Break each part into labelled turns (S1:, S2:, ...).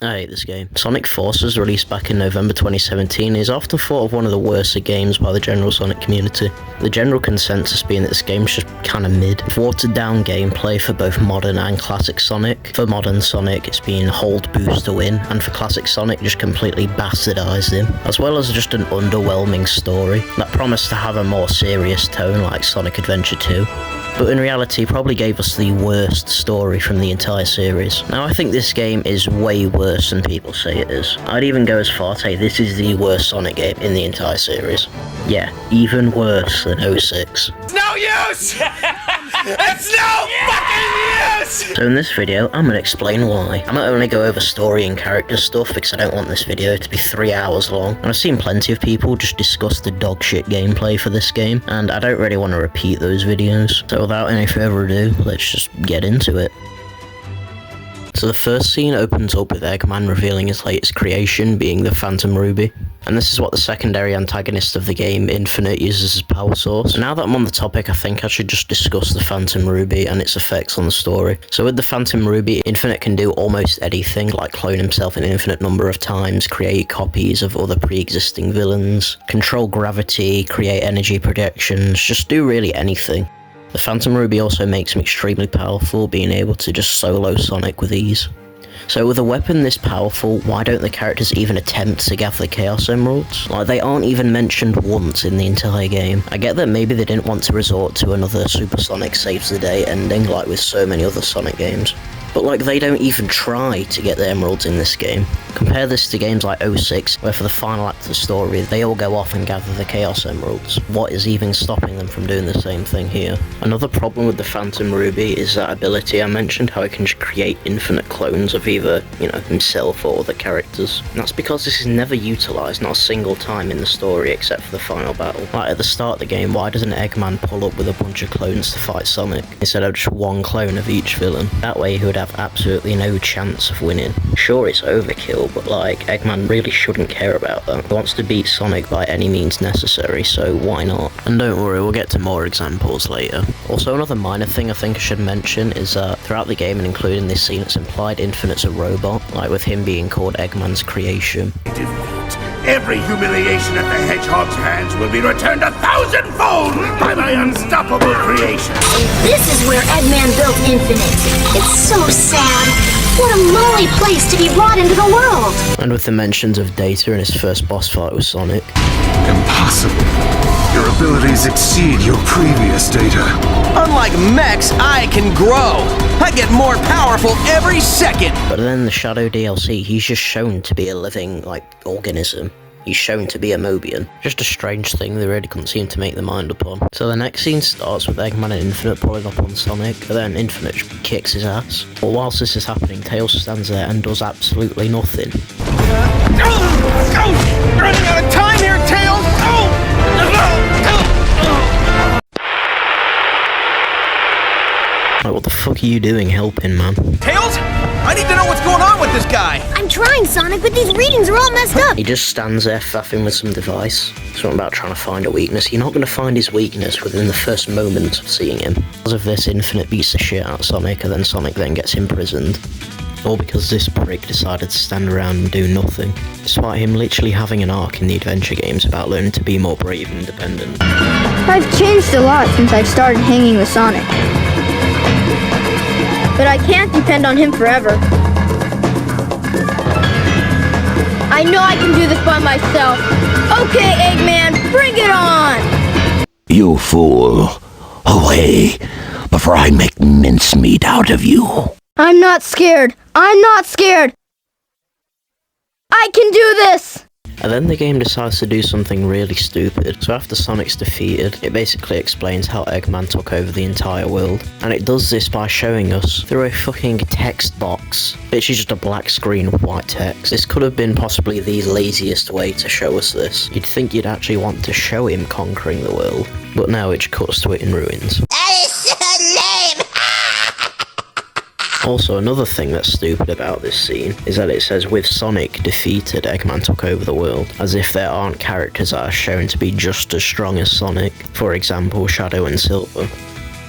S1: I hate this game. Sonic Forces, released back in November 2017, is often thought of one of the worst of games by the general Sonic community. The general consensus being that this game's just kinda mid. Watered down gameplay for both modern and classic Sonic. For modern Sonic, it's been hold boost to win, and for classic Sonic, just completely bastardized him. As well as just an underwhelming story that promised to have a more serious tone like Sonic Adventure 2. But in reality probably gave us the worst story from the entire series. Now I think this game is way worse than people say it is. I'd even go as far to say this is the worst Sonic game in the entire series. Yeah, even worse than 06.
S2: It's no use! It's no fucking use!
S1: So in this video, I'm gonna explain why. I'm not only go over story and character stuff because I don't want this video to be 3 hours long, and I've seen plenty of people just discuss the dog shit gameplay for this game, and I don't really want to repeat those videos. So without any further ado, let's just get into it. So the first scene opens up with Eggman revealing his latest creation, being the Phantom Ruby. And this is what the secondary antagonist of the game, Infinite, uses as power source. And now that I'm on the topic, I think I should just discuss the Phantom Ruby and its effects on the story. So with the Phantom Ruby, Infinite can do almost anything, like clone himself an infinite number of times, create copies of other pre-existing villains, control gravity, create energy projections, just do really anything. The Phantom Ruby also makes him extremely powerful, being able to just solo Sonic with ease. So with a weapon this powerful, why don't the characters even attempt to gather the Chaos Emeralds? Like, they aren't even mentioned once in the entire game. I get that maybe they didn't want to resort to another Super Sonic Saves the Day ending like with so many other Sonic games. But like, they don't even try to get the emeralds in this game. Compare this to games like 06, where for the final act of the story, they all go off and gather the Chaos Emeralds. What is even stopping them from doing the same thing here? Another problem with the Phantom Ruby is that ability I mentioned, how it can just create infinite clones of either, himself or other characters. And that's because this is never utilised, not a single time in the story except for the final battle. Like at the start of the game, why doesn't Eggman pull up with a bunch of clones to fight Sonic, instead of just one clone of each villain? That way he would have absolutely no chance of winning. Sure, it's overkill, but like, Eggman really shouldn't care about that. He wants to beat Sonic by any means necessary, so why not? And don't worry, we'll get to more examples later. Also, another minor thing I think I should mention is that throughout the game, and including this scene, it's implied Infinite's a robot, like with him being called Eggman's creation.
S3: Every humiliation at the Hedgehog's hands will be returned 1,000-fold by my unstoppable creation.
S4: This is where Eggman built Infinite. It's so sad. What a lonely place to be brought into the world.
S1: And with the mentions of Data in his first boss fight with Sonic.
S5: Impossible. Your abilities exceed your previous Data.
S2: Unlike mechs, I can grow. I get more powerful every second.
S1: But then the Shadow DLC, he's just shown to be a living, organism. He's shown to be a Mobian. Just a strange thing they really couldn't seem to make their mind up on. So the next scene starts with Eggman and Infinite pulling up on Sonic, but then Infinite kicks his ass. But whilst this is happening, Tails stands there and does absolutely nothing.
S2: Running out of time here, Tails!
S1: Like, what the fuck are you doing helping, man?
S2: Tails? I need to know what's going on with this guy!
S4: I'm trying, Sonic, but these readings are all messed up.
S1: He just stands there faffing with some device. Something about trying to find a weakness. You're not going to find his weakness within the first moment of seeing him. Because of this, Infinite beats the shit out of Sonic, and then Sonic then gets imprisoned. All because this prick decided to stand around and do nothing. Despite him literally having an arc in the adventure games about learning to be more brave and independent.
S6: I've changed a lot since I've started hanging with Sonic. But I can't depend on him forever. I know I can do this by myself. Okay, Eggman, bring it on!
S7: You fool. Away, before I make mincemeat out of you.
S6: I'm not scared. I'm not scared. I can do this!
S1: And then the game decides to do something really stupid. So after Sonic's defeated, it basically explains how Eggman took over the entire world. And it does this by showing us through a fucking text box. Literally just a black screen with white text. This could have been possibly the laziest way to show us this. You'd think you'd actually want to show him conquering the world. But now it just cuts to it in ruins. Also, another thing that's stupid about this scene is that it says, with Sonic defeated, Eggman took over the world, as if there aren't characters that are shown to be just as strong as Sonic, for example, Shadow and Silver.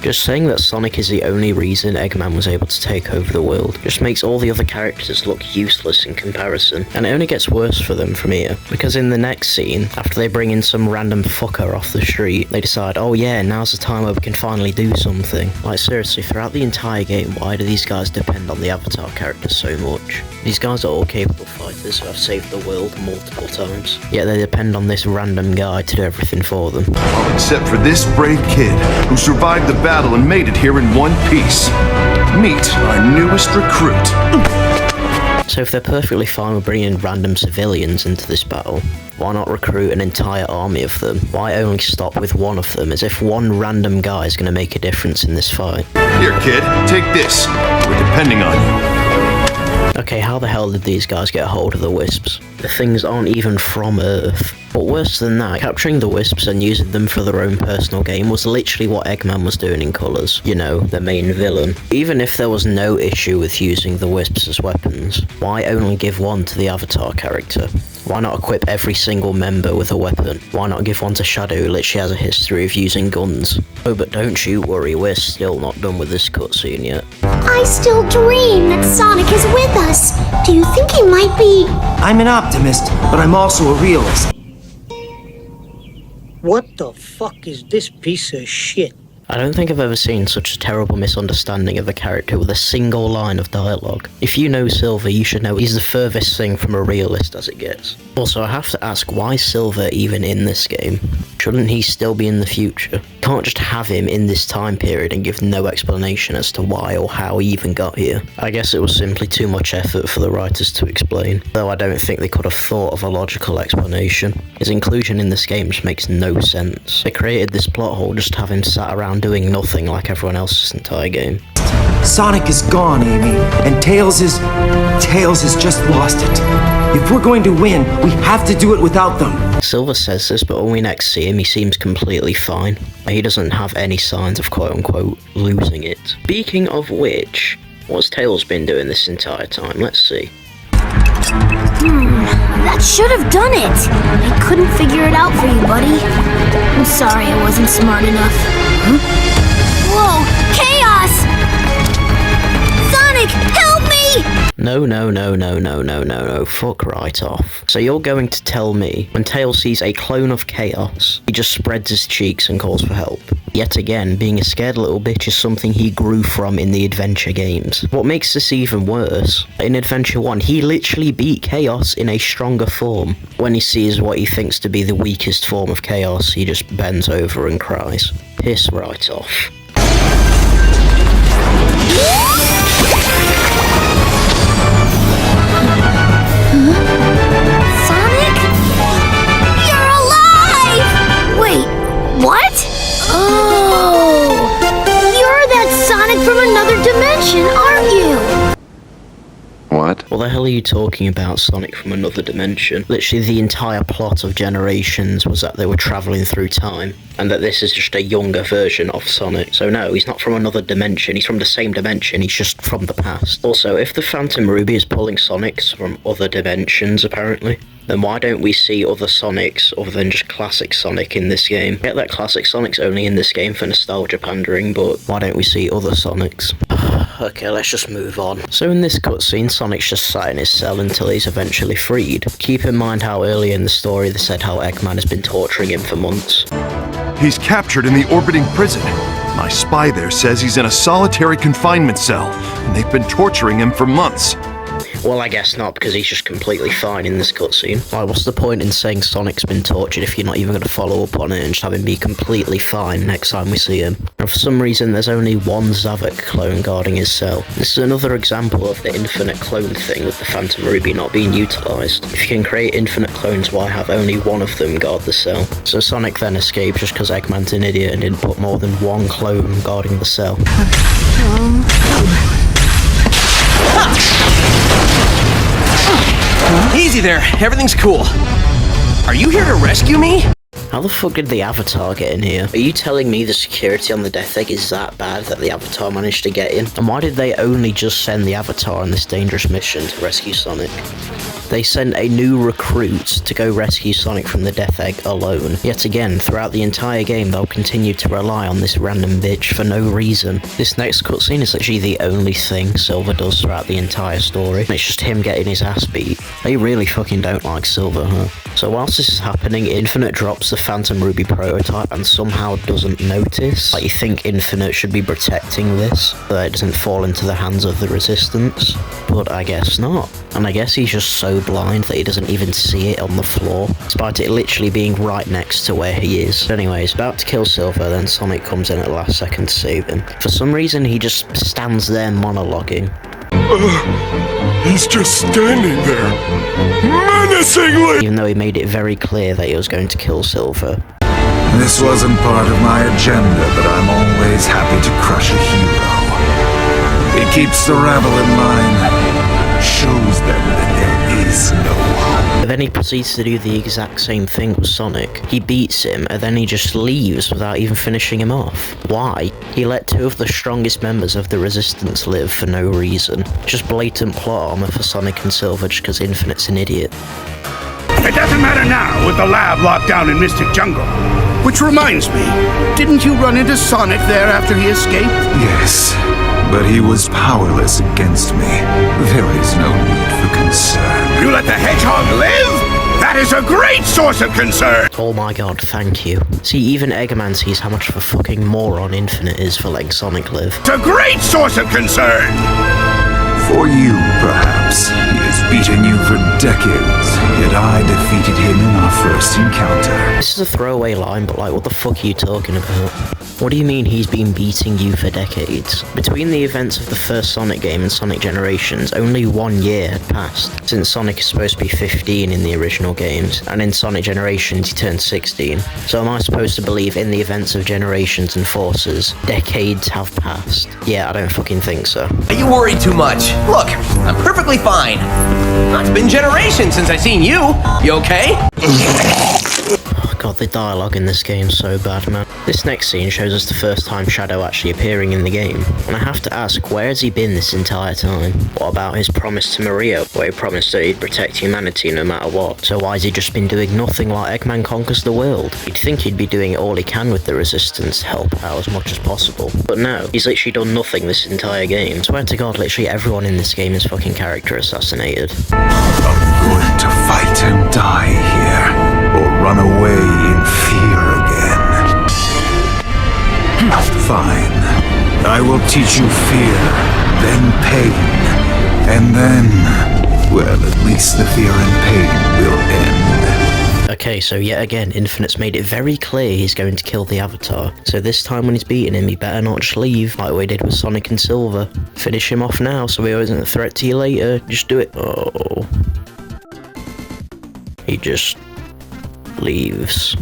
S1: Just saying that Sonic is the only reason Eggman was able to take over the world just makes all the other characters look useless in comparison, and it only gets worse for them from here, because in the next scene, after they bring in some random fucker off the street, they decide, oh yeah, now's the time where we can finally do something. Like seriously, throughout the entire game, why do these guys depend on the Avatar characters so much? These guys are all capable fighters who have saved the world multiple times, yet they depend on this random guy to do everything for them.
S5: Except for this brave kid who survived the battle and made it here in one piece. Meet our newest recruit.
S1: So if they're perfectly fine with bringing random civilians into this battle, why not recruit an entire army of them? Why only stop with one of them, as if one random guy is going to make a difference in this fight?
S5: Here, kid, take this. We're depending on you.
S1: Okay, how the hell did these guys get a hold of the Wisps? The things aren't even from Earth. But worse than that, capturing the Wisps and using them for their own personal gain was literally what Eggman was doing in Colors. You know, the main villain. Even if there was no issue with using the Wisps as weapons, why only give one to the Avatar character? Why not equip every single member with a weapon? Why not give one to Shadow, who literally has a history of using guns? Oh, but don't you worry, we're still not done with this cutscene yet.
S4: I still dream that Sonic is with us. Do you think he might be...
S8: I'm an optimist, but I'm also a realist.
S9: What the fuck is this piece of shit?
S1: I don't think I've ever seen such a terrible misunderstanding of a character with a single line of dialogue. If you know Silver, you should know he's the furthest thing from a realist as it gets. Also, I have to ask, why is Silver even in this game? Shouldn't he still be in the future? Can't just have him in this time period and give no explanation as to why or how he even got here. I guess it was simply too much effort for the writers to explain, though I don't think they could have thought of a logical explanation. His inclusion in this game just makes no sense. They created this plot hole just to have him sat around doing nothing like everyone else this entire game.
S8: Sonic is gone, Amy, and Tails has just lost it. If we're going to win, we have to do it without them.
S1: Silver says this, but when we next see him, he seems completely fine. He doesn't have any signs of quote-unquote losing it. Speaking of which, what's Tails been doing this entire time? Let's see.
S4: That should have done it. I couldn't figure it out for you, buddy. I'm sorry I wasn't smart enough. Huh? Whoa! Chaos! Sonic, help me!
S1: No, fuck right off. So you're going to tell me, when Tails sees a clone of Chaos, he just spreads his cheeks and calls for help? Yet again, being a scared little bitch is something he grew from in the adventure games. What makes this even worse, in Adventure 1, he literally beat Chaos in a stronger form. When he sees what he thinks to be the weakest form of Chaos, he just bends over and cries. Piss right off.
S4: Sonic? You're alive! Wait, what? Oh! You're that Sonic from another dimension, aren't you?
S5: What?
S1: What the hell are you talking about, Sonic from another dimension? Literally the entire plot of Generations was that they were travelling through time, and that this is just a younger version of Sonic. So no, he's not from another dimension, he's from the same dimension, he's just from the past. Also, if the Phantom Ruby is pulling Sonics from other dimensions, apparently, then why don't we see other Sonics other than just classic Sonic in this game? I get that classic Sonic's only in this game for nostalgia pandering, but why don't we see other Sonics? Okay, let's just move on. So in this cutscene, Sonic's just sat in his cell until he's eventually freed. Keep in mind how early in the story they said how Eggman has been torturing him for months.
S5: He's captured in the orbiting prison. My spy there says he's in a solitary confinement cell, and they've been torturing him for months.
S1: Well, I guess not, because he's just completely fine in this cutscene. Like, what's the point in saying Sonic's been tortured if you're not even going to follow up on it and just have him be completely fine next time we see him? And for some reason, there's only one Zavok clone guarding his cell. This is another example of the infinite clone thing with the Phantom Ruby not being utilised. If you can create infinite clones, why have only one of them guard the cell? So Sonic then escaped just because Eggman's an idiot and didn't put more than one clone guarding the cell.
S2: Easy there, everything's cool. Are you here to rescue me?
S1: How the fuck did the Avatar get in here? Are you telling me the security on the Death Egg is that bad that the Avatar managed to get in? And why did they only just send the Avatar on this dangerous mission to rescue Sonic? They send a new recruit to go rescue Sonic from the Death Egg alone. Yet again, throughout the entire game, they'll continue to rely on this random bitch for no reason. This next cutscene is actually the only thing Silver does throughout the entire story. It's just him getting his ass beat. They really fucking don't like Silver, huh? So whilst this is happening, Infinite drops the Phantom Ruby prototype and somehow doesn't notice. Like, you think Infinite should be protecting this, so that it doesn't fall into the hands of the Resistance, but I guess not. And I guess he's just so blind that he doesn't even see it on the floor, despite it literally being right next to where he is. But anyway, he's about to kill Silver, then Sonic comes in at the last second to save him. For some reason, he just stands there monologuing.
S5: He's just standing there, menacingly!
S1: Even though he made it very clear that he was going to kill Silver.
S10: This wasn't part of my agenda, but I'm always happy to crush a hero. It keeps the rabble in line, shows them that there is no hope.
S1: But then he proceeds to do the exact same thing with Sonic. He beats him, and then he just leaves without even finishing him off. Why? He let two of the strongest members of the Resistance live for no reason. Just blatant plot armor for Sonic and Silver just because Infinite's an idiot.
S3: It doesn't matter now with the lab locked down in Mystic Jungle. Which reminds me, didn't you run into Sonic there after he escaped?
S10: Yes, but he was powerless against me. There is no need for concern.
S3: You let the hedgehog live? That is a great source of concern!
S1: Oh my god, thank you. See, even Eggman sees how much of a fucking moron Infinite is for letting Sonic live.
S3: It's a great source of concern!
S10: For you, perhaps. He has beaten you for decades, yet I defeated him in our first encounter.
S1: This is a throwaway line, but like, what the fuck are you talking about? What do you mean he's been beating you for decades? Between the events of the first Sonic game and Sonic Generations, only 1 year had passed, since Sonic is supposed to be 15 in the original games, and in Sonic Generations he turned 16. So am I supposed to believe in the events of Generations and Forces, decades have passed? Yeah, I don't fucking think so.
S2: You worry too much. Look, I'm perfectly fine. It's been generations since I've seen you. You okay?
S1: God, the dialogue in this game is so bad, man. This next scene shows us the first time Shadow actually appearing in the game, and I have to ask, where has he been this entire time? What about his promise to Maria, where he promised that he'd protect humanity no matter what? So why has he just been doing nothing like Eggman Conquers the World? You'd think he'd be doing all he can with the Resistance to help out as much as possible. But no, he's literally done nothing this entire game. I swear to God, literally everyone in this game is fucking character assassinated.
S10: I'm going to fight and die here. Or run away in fear again. Fine. I will teach you fear, then pain, and then, well, at least the fear and pain will end.
S1: Okay, so yet again, Infinite's made it very clear he's going to kill the Avatar. So this time when he's beating him, he better not just leave, like we did with Sonic and Silver. Finish him off now, so he isn't a threat to you later. Just do it. Oh. He just leaves.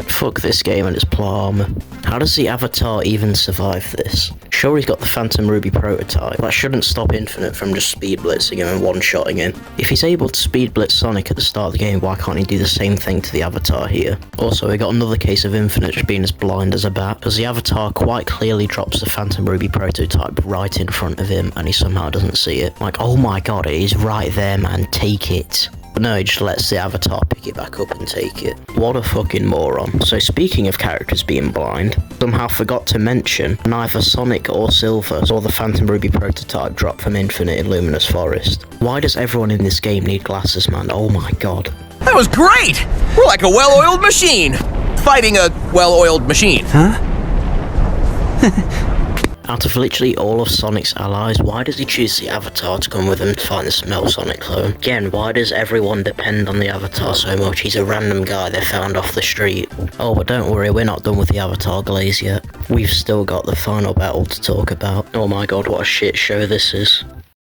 S1: Fuck this game and its plot armor. How does the Avatar even survive this? Sure, he's got the Phantom Ruby prototype. That shouldn't stop Infinite from just speed blitzing him and one-shotting him. If he's able to speed blitz Sonic at the start of the game, why can't he do the same thing to the Avatar here? Also, we got another case of Infinite just being as blind as a bat, because the Avatar quite clearly drops the Phantom Ruby prototype right in front of him, and he somehow doesn't see it. Like, oh my god, it is right there, man, take it. But no, he just lets the Avatar pick it back up and take it. What a fucking moron. So speaking of characters being blind, somehow forgot to mention neither Sonic or Silver saw the Phantom Ruby prototype drop from Infinite in Luminous Forest. Why does everyone in this game need glasses, man? Oh my god.
S2: That was great! We're like a well-oiled machine. Fighting a well-oiled machine.
S8: Huh?
S1: Out of literally all of Sonic's allies, why does he choose the Avatar to come with him to find the Smell Sonic clone? Again, why does everyone depend on the Avatar so much? He's a random guy they found off the street. Oh, but don't worry, we're not done with the Avatar glaze yet. We've still got the final battle to talk about. Oh my god, what a shit show this is.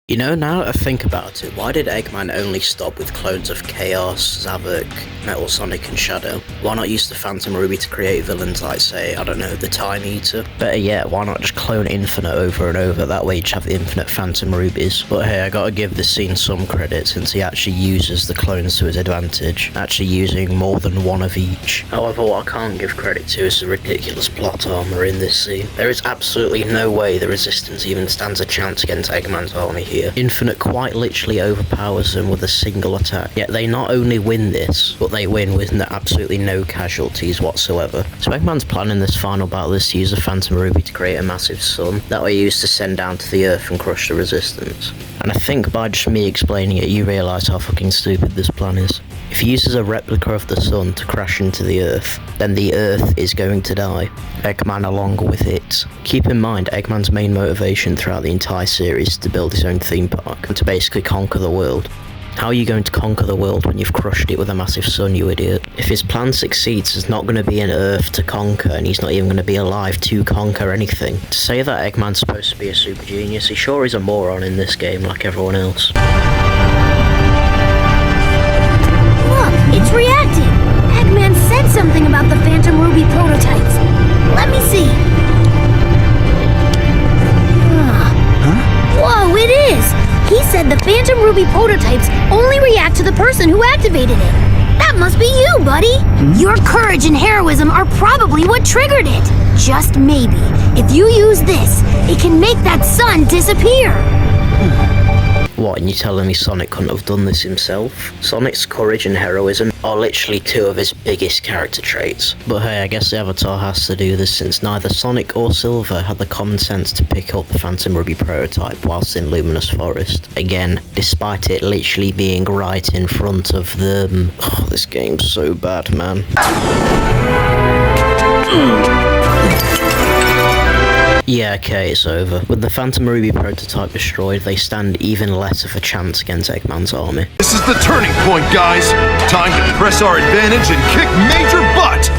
S1: You know, now that I think about it, why did Eggman only stop with clones of Chaos, Zavok, Metal Sonic and Shadow? Why not use the Phantom Ruby to create villains like, say, I don't know, the Time Eater? Better yet, why not just clone Infinite over and over, that way you just have the infinite Phantom Rubies. But hey, I gotta give this scene some credit since he actually uses the clones to his advantage, actually using more than one of each. However, what I can't give credit to is the ridiculous plot armor in this scene. There is absolutely no way the Resistance even stands a chance against Eggman's army here. Infinite quite literally overpowers them with a single attack, yet they not only win this, but they win with absolutely no casualties whatsoever. So Eggman's plan in this final battle is to use the Phantom Ruby to create a massive sun that way used to send down to the Earth and crush the Resistance. And I think by just me explaining it, you realise how fucking stupid this plan is. If he uses a replica of the sun to crash into the Earth, then the Earth is going to die, Eggman along with it. Keep in mind, Eggman's main motivation throughout the entire series is to build his own theme park, and to basically conquer the world. How are you going to conquer the world when you've crushed it with a massive sun, you idiot? If his plan succeeds, there's not going to be an Earth to conquer, and he's not even going to be alive to conquer anything. To say that Eggman's supposed to be a super genius, he sure is a moron in this game like everyone else.
S4: It's reacting! Eggman said something about the Phantom Ruby prototypes. Let me see. Whoa, it is! He said the Phantom Ruby prototypes only react to the person who activated it. That must be you, buddy! Your courage and heroism are probably what triggered it. Just maybe, if you use this, it can make that sun disappear.
S1: What, and you telling me Sonic couldn't have done this himself? Sonic's courage and heroism are literally two of his biggest character traits. But hey, I guess the Avatar has to do this since neither Sonic or Silver had the common sense to pick up the Phantom Ruby prototype whilst in Luminous Forest. Again, despite it literally being right in front of them. Oh, this game's so bad, man. Yeah, okay, it's over. With the Phantom Ruby prototype destroyed, they stand even less of a chance against Eggman's army.
S5: This is the turning point, guys. Time to press our advantage and kick major butt!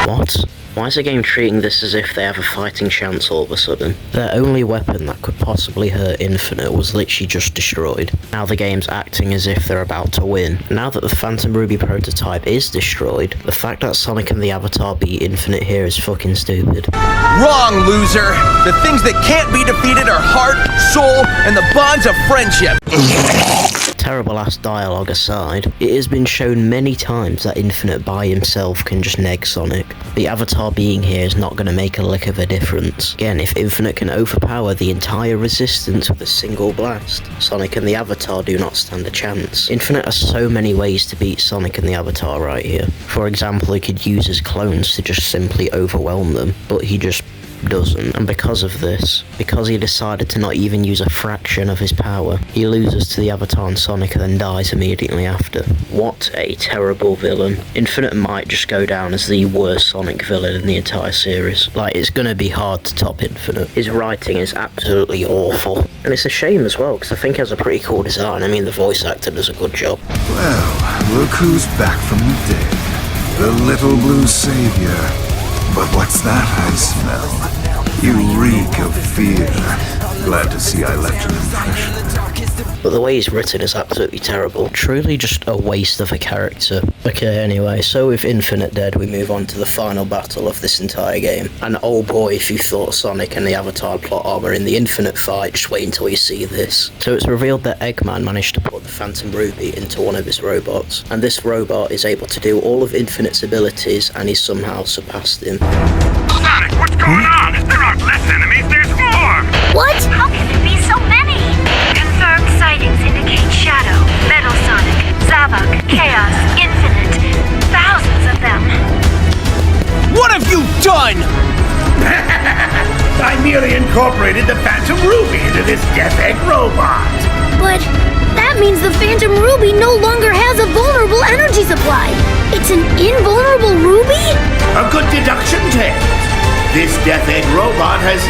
S1: What? Why is the game treating this as if they have a fighting chance all of a sudden? Their only weapon that could possibly hurt Infinite was literally just destroyed. Now the game's acting as if they're about to win. Now that the Phantom Ruby prototype is destroyed, the fact that Sonic and the Avatar beat Infinite here is fucking stupid.
S2: Wrong, loser! The things that can't be defeated are heart, soul, and the bonds of friendship.
S1: Terrible ass dialogue aside, it has been shown many times that Infinite by himself can just neg Sonic. The Avatar being here is not going to make a lick of a difference. Again, if Infinite can overpower the entire Resistance with a single blast, Sonic and the Avatar do not stand a chance. Infinite has so many ways to beat Sonic and the Avatar right here. For example, he could use his clones to just simply overwhelm them, but he just doesn't, and because of this, because he decided to not even use a fraction of his power, he loses to the Avatar and Sonic and then dies immediately after. What a terrible villain. Infinite might just go down as the worst Sonic villain in the entire series. Like, it's gonna be hard to top Infinite. His writing is absolutely awful, and it's a shame as well, because I think he has a pretty cool design. I mean, the voice actor does a good job.
S10: Well, look who's back from the dead. The little blue savior. But what's that I smell? You reek of fear. Glad to see I left an impression.
S1: But the way he's written is absolutely terrible. Truly just a waste of a character. Okay, anyway, so with Infinite dead, we move on to the final battle of this entire game. And oh boy, if you thought Sonic and the Avatar plot armor in the Infinite fight, just wait until you see this. So it's revealed that Eggman managed to put the Phantom Ruby into one of his robots. And this robot is able to do all of Infinite's abilities, and he's somehow surpassed him.
S3: Sonic, what's going on? There aren't less enemies, there's more!
S4: What?
S11: How can there be so many? Confirmed sightings indicate Shadow, Metal Sonic, Zavok, Chaos, Infinite. Thousands of them.
S2: What have you done?
S3: I merely incorporated the Phantom Ruby into this Death Egg robot.
S4: But that means the Phantom Ruby no longer has a vulnerable energy supply. It's an invulnerable ruby?
S3: A good deduction, Tails. This Death Egg robot has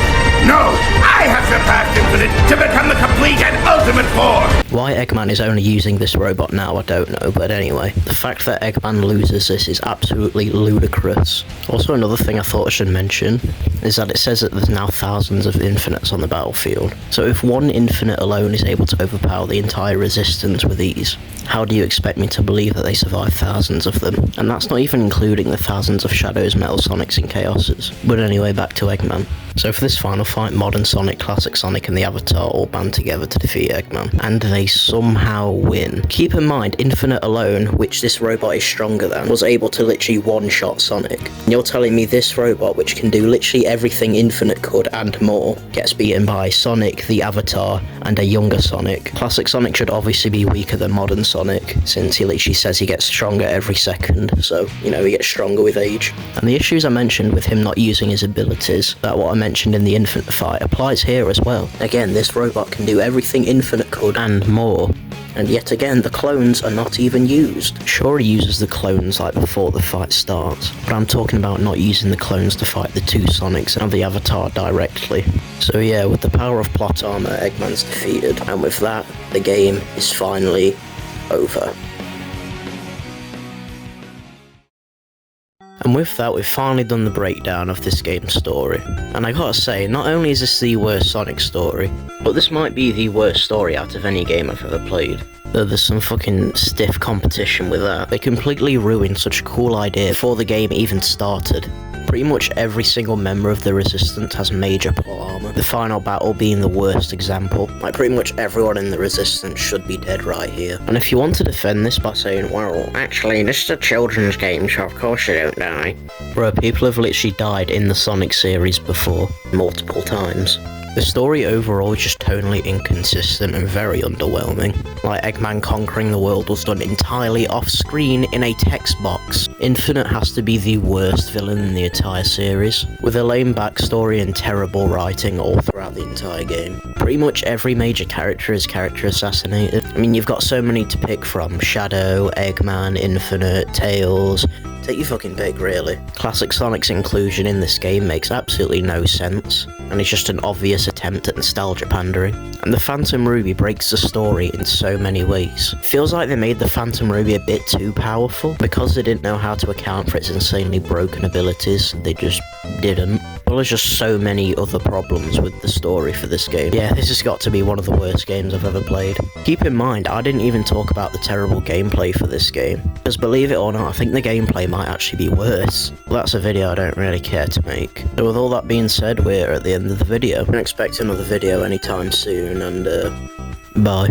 S3: No, I have surpassed Infinite to become the complete and ultimate form!
S1: Why Eggman is only using this robot now, I don't know, but anyway, the fact that Eggman loses this is absolutely ludicrous. Also, another thing I thought I should mention is that it says that there's now thousands of infinites on the battlefield. So if one infinite alone is able to overpower the entire resistance with ease, how do you expect me to believe that they survive thousands of them? And that's not even including the thousands of Shadows, Metal Sonics and Chaoses. But anyway, back to Eggman. So for this final fight, Modern Sonic, Classic Sonic and the Avatar all band together to defeat Eggman, and they somehow win. Keep in mind, Infinite alone, which this robot is stronger than, was able to literally one-shot Sonic. And you're telling me this robot, which can do literally everything Infinite could and more, gets beaten by Sonic, the Avatar, and a younger Sonic. Classic Sonic should obviously be weaker than Modern Sonic, since he literally says he gets stronger every second, so, you know, he gets stronger with age. And the issues I mentioned with him not using his abilities, that what I mentioned in the Infinite fight, applies here as well. Again, this robot can do everything Infinite could and more. And yet again, the clones are not even used. Sure, he uses the clones like before the fight starts, but I'm talking about not using the clones to fight the two Sonics and the Avatar directly. So yeah, with the power of plot armor, Eggman's defeated, and with that, the game is finally over. And with that, we've finally done the breakdown of this game's story. And I gotta say, not only is this the worst Sonic story, but this might be the worst story out of any game I've ever played. Though there's some fucking stiff competition with that. They completely ruined such a cool idea before the game even started. Pretty much every single member of the Resistance has major plot armor, the final battle being the worst example. Like, pretty much everyone in the Resistance should be dead right here. And if you want to defend this by saying, well, actually, this is a children's game, so of course you don't die. Bro, people have literally died in the Sonic series before, multiple times. The story overall is just tonally inconsistent and very underwhelming. Like, Eggman conquering the world was done entirely off-screen in a text box. Infinite has to be the worst villain in the entire series, with a lame backstory and terrible writing all throughout the entire game. Pretty much every major character is character assassinated. I mean, you've got so many to pick from: Shadow, Eggman, Infinite, Tails. Take your fucking pick, really. Classic Sonic's inclusion in this game makes absolutely no sense, and it's just an obvious attempt at nostalgia pandering. And the Phantom Ruby breaks the story in so many ways. It feels like they made the Phantom Ruby a bit too powerful. Because they didn't know how to account for its insanely broken abilities, they just didn't. Well, there's just so many other problems with the story for this game. Yeah, this has got to be one of the worst games I've ever played. Keep in mind, I didn't even talk about the terrible gameplay for this game, because believe it or not, I think the gameplay might actually be worse. Well, that's a video I don't really care to make. So with all that being said, we're at the end of the video. I can expect another video anytime soon, and bye.